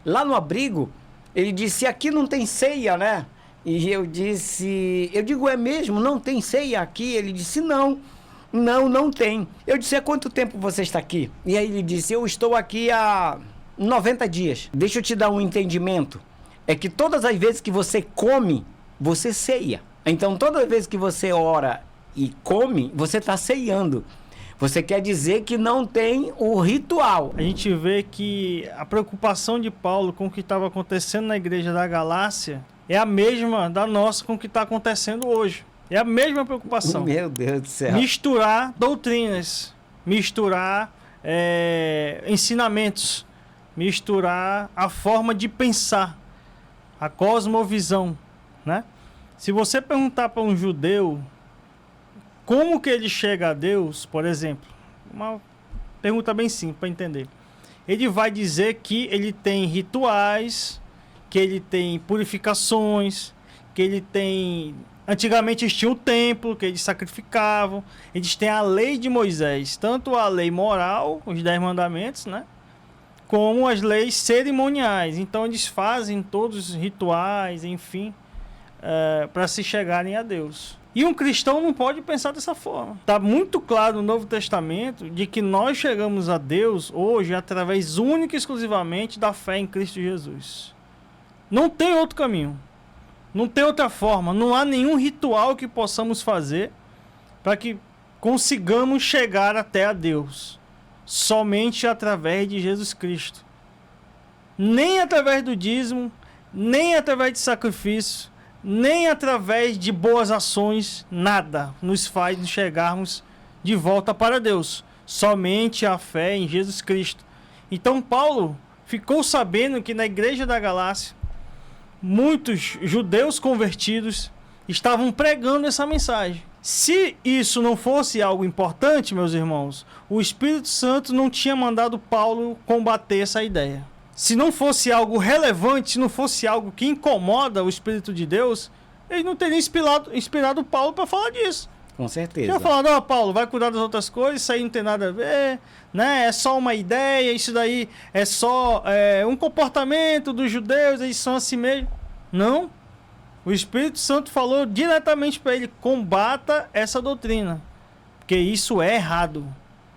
Lá no abrigo, ele disse, aqui não tem ceia, né? E eu digo, é mesmo? Não tem ceia aqui? Ele disse, não tem. Eu disse, há quanto tempo você está aqui? E aí ele disse, eu estou aqui há 90 dias. Deixa eu te dar um entendimento. É que todas as vezes que você come, você ceia. Então, toda vez que você ora e come, você está ceiando. Você quer dizer que não tem o ritual. A gente vê que a preocupação de Paulo com o que estava acontecendo na igreja da Galácia é a mesma da nossa com o que está acontecendo hoje. É a mesma preocupação. Meu Deus do céu. Misturar doutrinas, misturar ensinamentos, misturar a forma de pensar, a cosmovisão, né? Se você perguntar para um judeu como que ele chega a Deus, por exemplo, uma pergunta bem simples para entender. Ele vai dizer que ele tem rituais, que ele tem purificações, que ele tem... Antigamente eles tinham um templo, que eles sacrificavam. Eles têm a lei de Moisés, tanto a lei moral, os 10 mandamentos, né? Como as leis cerimoniais. Então eles fazem todos os rituais, enfim, para se chegarem a Deus. E um cristão não pode pensar dessa forma. Está muito claro no Novo Testamento de que nós chegamos a Deus hoje através única e exclusivamente da fé em Cristo Jesus. Não tem outro caminho. Não tem outra forma. Não há nenhum ritual que possamos fazer para que consigamos chegar até a Deus. Somente através de Jesus Cristo. Nem através do dízimo, nem através de sacrifício, nem através de boas ações, nada nos faz chegarmos de volta para Deus. Somente a fé em Jesus Cristo. Então Paulo ficou sabendo que na igreja da Galácia, muitos judeus convertidos estavam pregando essa mensagem. Se isso não fosse algo importante, meus irmãos, o Espírito Santo não tinha mandado Paulo combater essa ideia. Se não fosse algo relevante, se não fosse algo que incomoda o Espírito de Deus, ele não teria inspirado Paulo para falar disso. Com certeza. Tinha falado, Paulo, vai cuidar das outras coisas, isso aí não tem nada a ver, né? É só uma ideia, isso daí é só um comportamento dos judeus, eles são assim mesmo. Não. O Espírito Santo falou diretamente para ele, combata essa doutrina, porque isso é errado.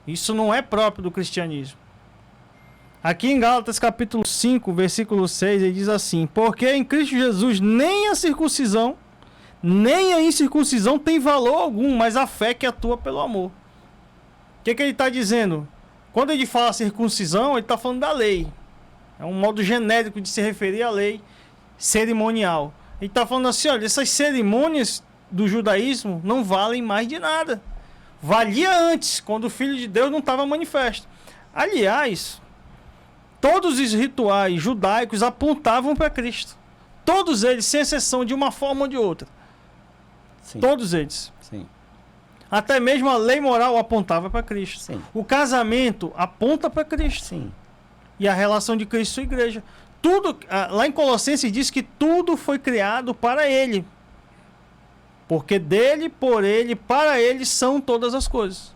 Isso não é próprio do cristianismo. Aqui em Gálatas capítulo 5, versículo 6, ele diz assim: porque em Cristo Jesus nem a circuncisão, nem a incircuncisão tem valor algum, mas a fé que atua pelo amor. O que ele está dizendo? Quando ele fala circuncisão, ele está falando da lei. É um modo genérico de se referir à lei cerimonial. Ele está falando assim, olha, essas cerimônias do judaísmo não valem mais de nada. Valia antes, quando o Filho de Deus não estava manifesto. Aliás, todos os rituais judaicos apontavam para Cristo. Todos eles, sem exceção, de uma forma ou de outra. Sim. Todos eles. Sim. Até mesmo a lei moral apontava para Cristo. Sim. O casamento aponta para Cristo. Sim. E a relação de Cristo e igreja. Tudo, lá em Colossenses diz que tudo foi criado para Ele. Porque dele, por Ele, para Ele são todas as coisas.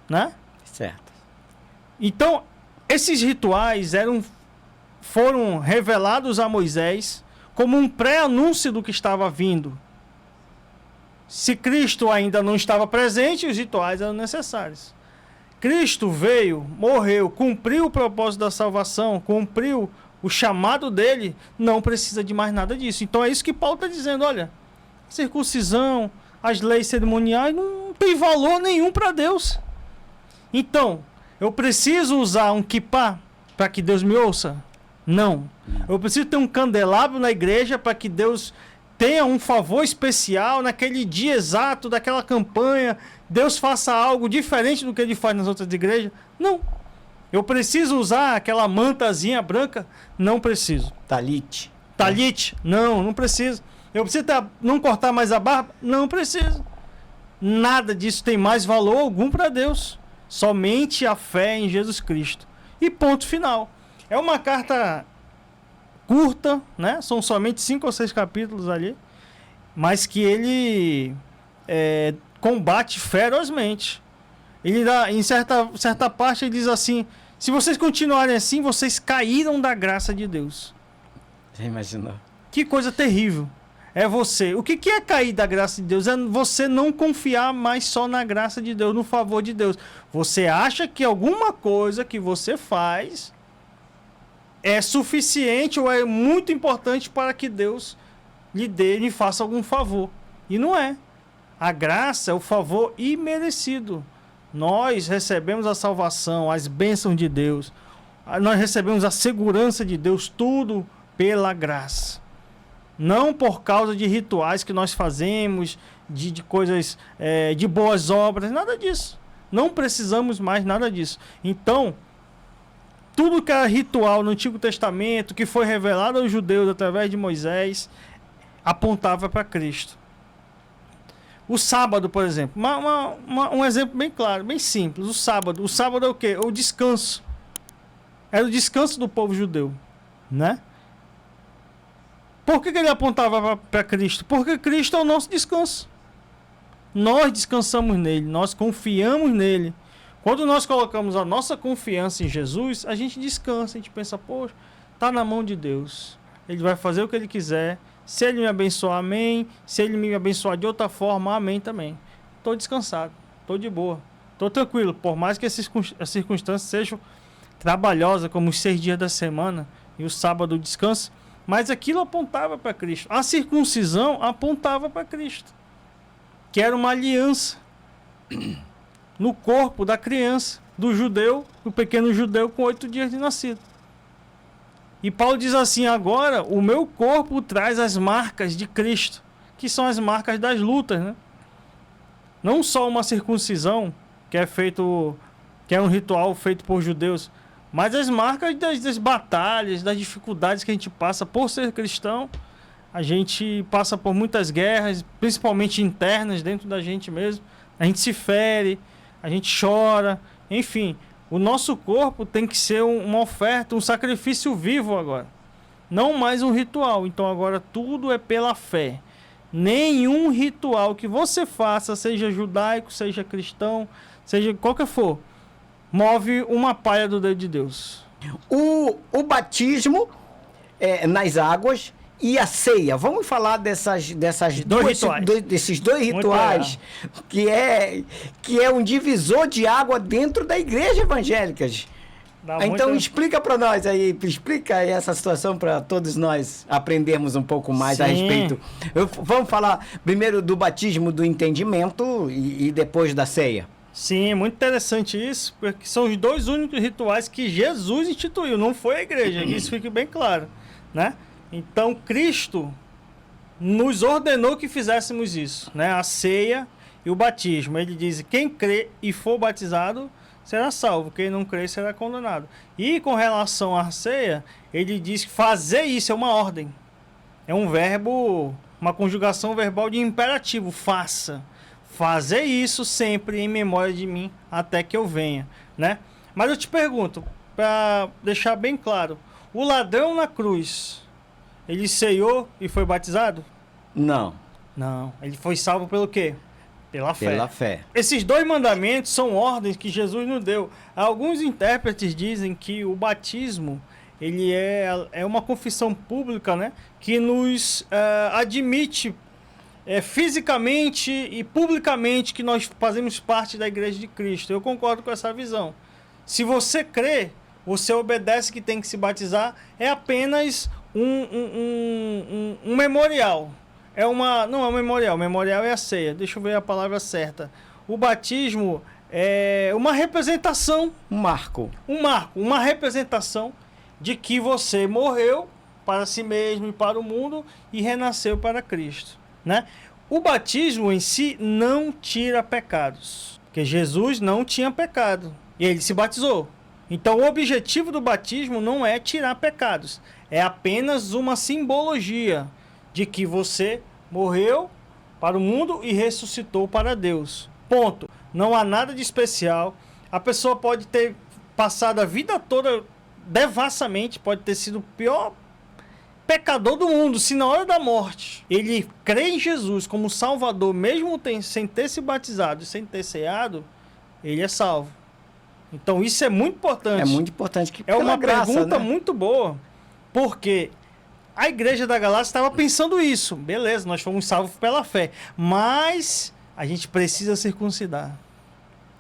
Né? Certo. Então, esses rituais foram revelados a Moisés como um pré-anúncio do que estava vindo. Se Cristo ainda não estava presente, os rituais eram necessários. Cristo veio, morreu, cumpriu o propósito da salvação, cumpriu o chamado dele, não precisa de mais nada disso. Então é isso que Paulo está dizendo, olha, circuncisão, as leis cerimoniais não tem valor nenhum para Deus. Então, eu preciso usar um kippah para que Deus me ouça? Não. Eu preciso ter um candelabro na igreja para que Deus tenha um favor especial naquele dia exato daquela campanha, Deus faça algo diferente do que ele faz nas outras igrejas? Não. Eu preciso usar aquela mantazinha branca? Não preciso. Talite. Talite? Não preciso. Eu preciso não cortar mais a barba? Não preciso. Nada disso tem mais valor algum para Deus. Somente a fé em Jesus Cristo. E ponto final. É uma carta curta, né? São somente 5 ou 6 capítulos ali. Mas que ele combate ferozmente. Ele dá, em certa parte ele diz assim: Se vocês continuarem assim, vocês caíram da graça de Deus. Já imaginou? Que coisa terrível. É você. O que é cair da graça de Deus? É você não confiar mais só na graça de Deus, no favor de Deus. Você acha que alguma coisa que você faz é suficiente ou é muito importante para que Deus lhe faça algum favor. E não é. A graça é o favor imerecido. Nós recebemos a salvação, as bênçãos de Deus. Nós recebemos a segurança de Deus, tudo pela graça. Não por causa de rituais que nós fazemos, de coisas, de boas obras, nada disso. Não precisamos mais nada disso. Então, tudo que era ritual no Antigo Testamento, que foi revelado aos judeus através de Moisés, apontava para Cristo. O sábado, por exemplo, um exemplo bem claro, bem simples. O sábado é o quê? O descanso. Era o descanso do povo judeu, né? Por que ele apontava para Cristo? Porque Cristo é o nosso descanso. Nós descansamos nele, nós confiamos nele. Quando nós colocamos a nossa confiança em Jesus, a gente descansa, a gente pensa, poxa, está na mão de Deus. Ele vai fazer o que ele quiser. Se ele me abençoar, amém. Se ele me abençoar de outra forma, amém também. Estou descansado, estou de boa, estou tranquilo. Por mais que as circunstâncias sejam trabalhosas, como os 6 dias da semana e o sábado descanso, mas aquilo apontava para Cristo. A circuncisão apontava para Cristo, que era uma aliança no corpo da criança, do judeu, do pequeno judeu com 8 dias de nascido. E Paulo diz assim, agora o meu corpo traz as marcas de Cristo, que são as marcas das lutas, né? Não só uma circuncisão, que é um ritual feito por judeus, mas as marcas das batalhas, das dificuldades que a gente passa por ser cristão. A gente passa por muitas guerras, principalmente internas, dentro da gente mesmo. A gente se fere, a gente chora, enfim. O nosso corpo tem que ser uma oferta, um sacrifício vivo agora. Não mais um ritual. Então agora tudo é pela fé. Nenhum ritual que você faça, seja judaico, seja cristão, seja qualquer for, move uma palha do dedo de Deus. O batismo nas águas e a ceia. Vamos falar desses dois rituais que é um divisor de água dentro da igreja evangélica. Então explica para nós aí, explica aí essa situação para todos nós aprendermos um pouco mais a respeito. Vamos falar primeiro do batismo do entendimento e depois da ceia. Sim, muito interessante isso, porque são os dois únicos rituais que Jesus instituiu, não foi a igreja, isso fica bem claro, né? Então Cristo nos ordenou que fizéssemos isso, né? A ceia e o batismo. Ele diz, quem crê e for batizado será salvo, quem não crê será condenado. E com relação à ceia, ele diz que fazer isso é uma ordem, é um verbo, uma conjugação verbal de imperativo, faça. Fazer isso sempre em memória de mim até que eu venha, né? Mas eu te pergunto, para deixar bem claro, o ladrão na cruz, ele ceiou e foi batizado? Não. Não, ele foi salvo pelo quê? Pela fé. Pela fé. Esses dois mandamentos são ordens que Jesus nos deu. Alguns intérpretes dizem que o batismo, ele é uma confissão pública, né? Que nos admite fisicamente e publicamente que nós fazemos parte da Igreja de Cristo. Eu concordo com essa visão. Se você crê, você obedece que tem que se batizar, é apenas um memorial. Não é um memorial, o memorial é a ceia. Deixa eu ver a palavra certa. O batismo é uma representação. Um marco, uma representação de que você morreu para si mesmo e para o mundo e renasceu para Cristo, né? O batismo em si não tira pecados, porque Jesus não tinha pecado e ele se batizou. Então o objetivo do batismo não é tirar pecados, é apenas uma simbologia de que você morreu para o mundo e ressuscitou para Deus. Ponto. Não há nada de especial. A pessoa pode ter passado a vida toda devassamente, pode ter sido o pior pecador do mundo, se na hora da morte ele crê em Jesus como Salvador, mesmo sem ter se batizado e sem ter ceado, ele é salvo. Então isso é muito importante. É muito importante. Que É uma pela graça, pergunta né? muito boa, porque a igreja da Galácia estava pensando isso. Beleza, nós fomos salvos pela fé, mas a gente precisa circuncidar.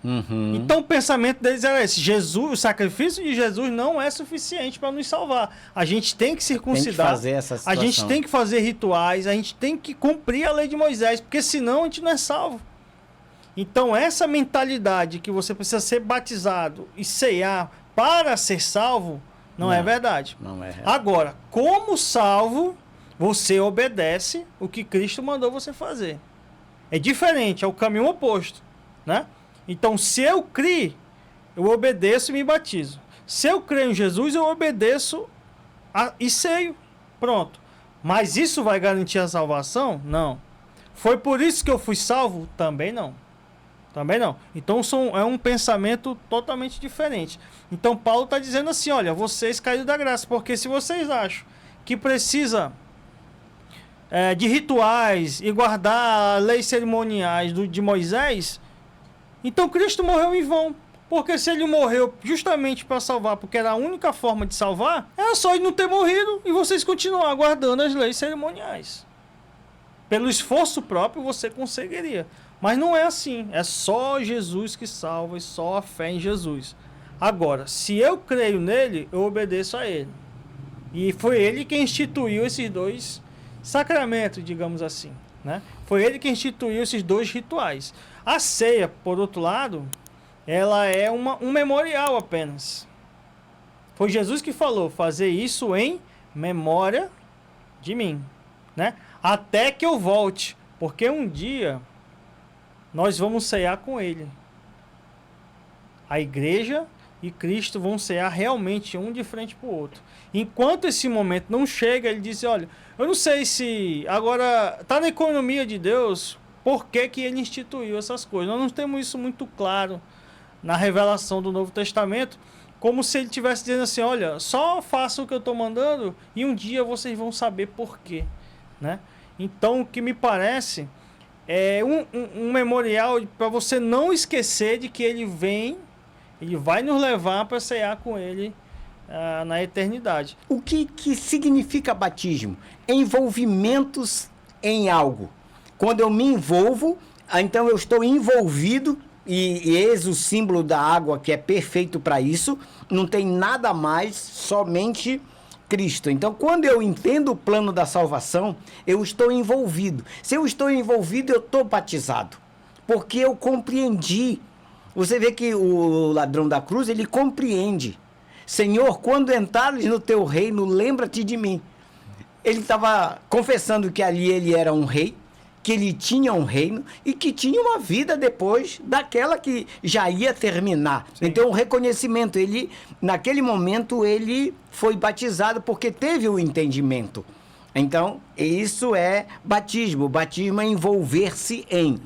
Uhum. Então o pensamento deles era esse: Jesus, o sacrifício de Jesus não é suficiente para nos salvar. A gente tem que circuncidar. Tem que fazer essa A situação. gente tem que fazer rituais, a gente tem que cumprir a lei de Moisés, porque senão a gente não é salvo. Então essa mentalidade que você precisa ser batizado e ceiar para ser salvo, não é verdade. Não é real. Agora, como salvo, você obedece o que Cristo mandou você fazer. É diferente, é o caminho oposto, né? Então, se eu criei, eu obedeço e me batizo. Se eu creio em Jesus, eu obedeço e ceio. Pronto. Mas isso vai garantir a salvação? Não. Foi por isso que eu fui salvo? Também não. Também não. Então, é um pensamento totalmente diferente. Então, Paulo está dizendo assim, olha, vocês caíram da graça, porque se vocês acham que precisa de rituais e guardar leis cerimoniais de Moisés, então Cristo morreu em vão. Porque se ele morreu justamente para salvar, porque era a única forma de salvar, era só ele não ter morrido e vocês continuar guardando as leis cerimoniais. Pelo esforço próprio você conseguiria. Mas não é assim. É só Jesus que salva e só a fé em Jesus. Agora, se eu creio nele, eu obedeço a ele. E foi ele quem instituiu esses dois sacramentos, digamos assim, né? Foi ele que instituiu esses dois rituais. A ceia, por outro lado, ela é um memorial apenas. Foi Jesus que falou, fazer isso em memória de mim, né? Até que eu volte, porque um dia nós vamos cear com ele. A igreja e Cristo vão cear realmente um de frente para o outro. Enquanto esse momento não chega, ele diz, olha, eu não sei se agora está na economia de Deus, por que ele instituiu essas coisas. Nós não temos isso muito claro na revelação do Novo Testamento, como se ele estivesse dizendo assim, olha, só faça o que eu estou mandando e um dia vocês vão saber por quê, né? Então, o que me parece é um memorial para você não esquecer de que ele vai nos levar para cear com ele na eternidade. O que significa batismo? Envolvimentos em algo. Quando eu me envolvo, então eu estou envolvido, e eis o símbolo da água que é perfeito para isso, não tem nada mais, somente Cristo. Então, quando eu entendo o plano da salvação, eu estou envolvido. Se eu estou envolvido, eu estou batizado, porque eu compreendi. Você vê que o ladrão da cruz, ele compreende. Senhor, quando entrares no teu reino, lembra-te de mim. Ele estava confessando que ali ele era um rei, que ele tinha um reino e que tinha uma vida depois daquela que já ia terminar. Sim. Então, o reconhecimento, naquele momento, ele foi batizado porque teve o entendimento. Então, isso é batismo. O batismo é envolver-se em.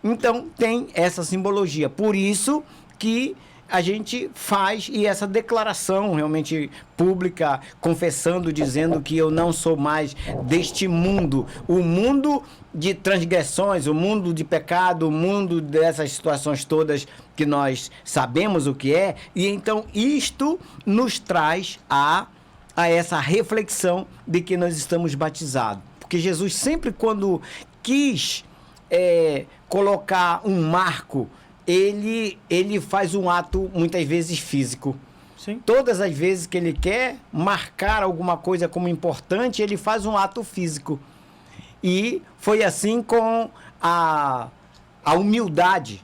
Então, tem essa simbologia. Por isso que a gente faz e essa declaração realmente pública, confessando, dizendo que eu não sou mais deste mundo. O mundo de transgressões, o mundo de pecado, o mundo dessas situações todas que nós sabemos o que é. E então isto nos traz a essa reflexão de que nós estamos batizados. Porque Jesus sempre quando quis colocar um marco, ele faz um ato muitas vezes físico. Sim. Todas as vezes que ele quer marcar alguma coisa como importante, ele faz um ato físico. E foi assim com a humildade.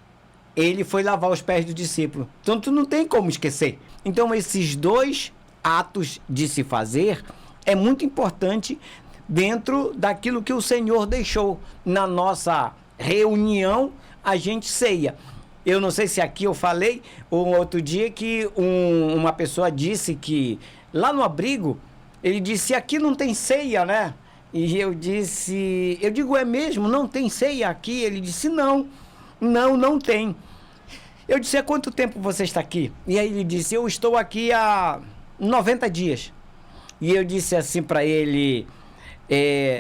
Ele foi lavar os pés do discípulo. Então, tu não tem como esquecer. Então, esses dois atos de se fazer é muito importante dentro daquilo que o Senhor deixou. Na nossa reunião, a gente ceia. Eu não sei se aqui eu falei, um outro dia que uma pessoa disse que lá no abrigo, ele disse, aqui não tem ceia, né? E eu digo, é mesmo, não tem ceia aqui? Ele disse, não tem. Eu disse, há quanto tempo você está aqui? E aí ele disse, eu estou aqui há 90 dias. E eu disse assim para ele,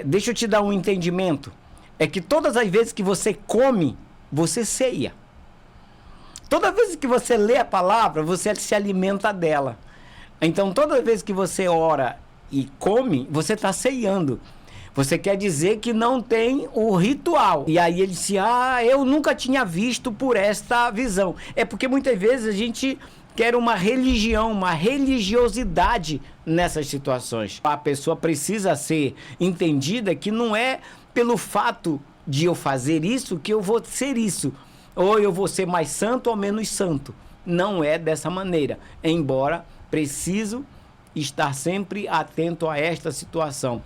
deixa eu te dar um entendimento. É que todas as vezes que você come, você ceia. Toda vez que você lê a palavra, você se alimenta dela. Então, toda vez que você ora e come, você está ceiando. Você quer dizer que não tem o ritual. E aí ele disse, eu nunca tinha visto por esta visão. É porque muitas vezes a gente quer uma religião, uma religiosidade nessas situações. A pessoa precisa ser entendida que não é pelo fato de eu fazer isso que eu vou ser isso. Ou eu vou ser mais santo ou menos santo. Não é dessa maneira. Embora preciso estar sempre atento a esta situação.